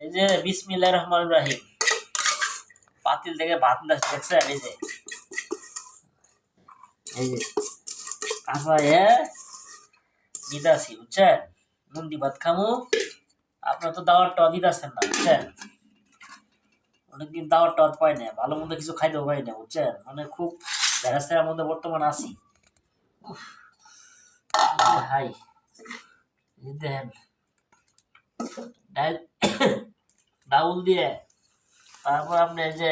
এই যে বিসমিল্লাহির রহমানির রহিম, পাতিল থেকে ভাত দেখছেন? এই যে কাঁচা দিদাসি বুঝছেন, মুন্ডি ভাত খামু। আপনার তো দাওয়ার ট দিদাছেন না বুঝছেন, অনেকদিন দাওয়ার টত পাই না, ভালো মন্দ কিছু খাইতেও পাই না বুঝছেন, মানে খুব ব্যারাস্তার মধ্যে বর্তমান আছি। হাই দেখেন ডাউল দিয়ে, তারপর আপনি এই যে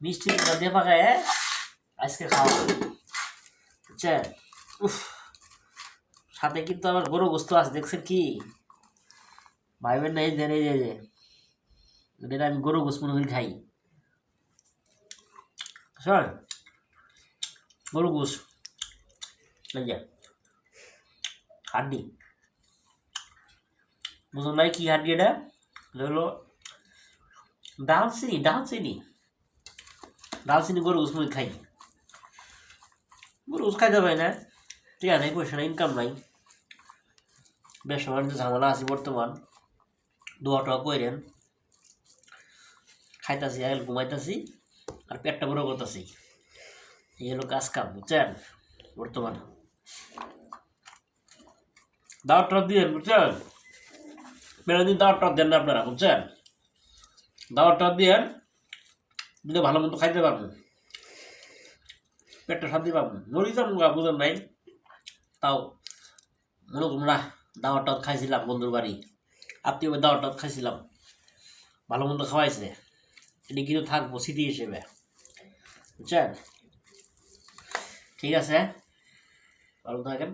মিষ্টি দিয়ে পাকায় আজকে খাওয়া বুঝছেন। সাথে কিন্তু আবার গরু গোস্ত আছে, দেখছেন কি ভাইবেন না? এই যে এটা আমি গরু গোস্ত মনে করি খাই, শোন গরু গোস্ত হাড্ডি, বুঝুন ভাই কি হাড্ডি? এটা হলো ডালচিনি, গরু গোস্ত মনে খাই। গরু গোস্ত খাইতে পারি না, ঠিক আছে, পয়সা নাই, ইনকাম নাই, ব্যবসা বাণিজ্য ঝামেলা আছি বর্তমান, দোয়া টোয়া কইরেন, খাইতাছি আর ঘুমাইতাছি আর পেটটা বড় করতেছি, এই হলো কাজ কাম বুঝছেন বর্তমান। দাওয়াত টাওয়াত দিয়েন বুঝছেন, দিন দাওয়াত টাওয়াত দেন না আপনারা বুঝছেন, দাওয়াত টাওয়াত দিয়েন, দিলে ভালো মতো খাইতে পারবেন, পেটটা শান্তি পাবেন। মরিচাম বুঝেন নাই, তাও মনে করুন না, দাওয়াত টাওয়াত খাইছিলাম বন্ধুর বাড়ি, আত্মীয় দাওয়াত টাওয়াত খাইছিলাম, ভালো মন্দ খাওয়াইছে, এটি কিন্তু থাকবো স্মৃতি হিসেবে বুঝছেন। ঠিক আছে, ভালো থাকেন।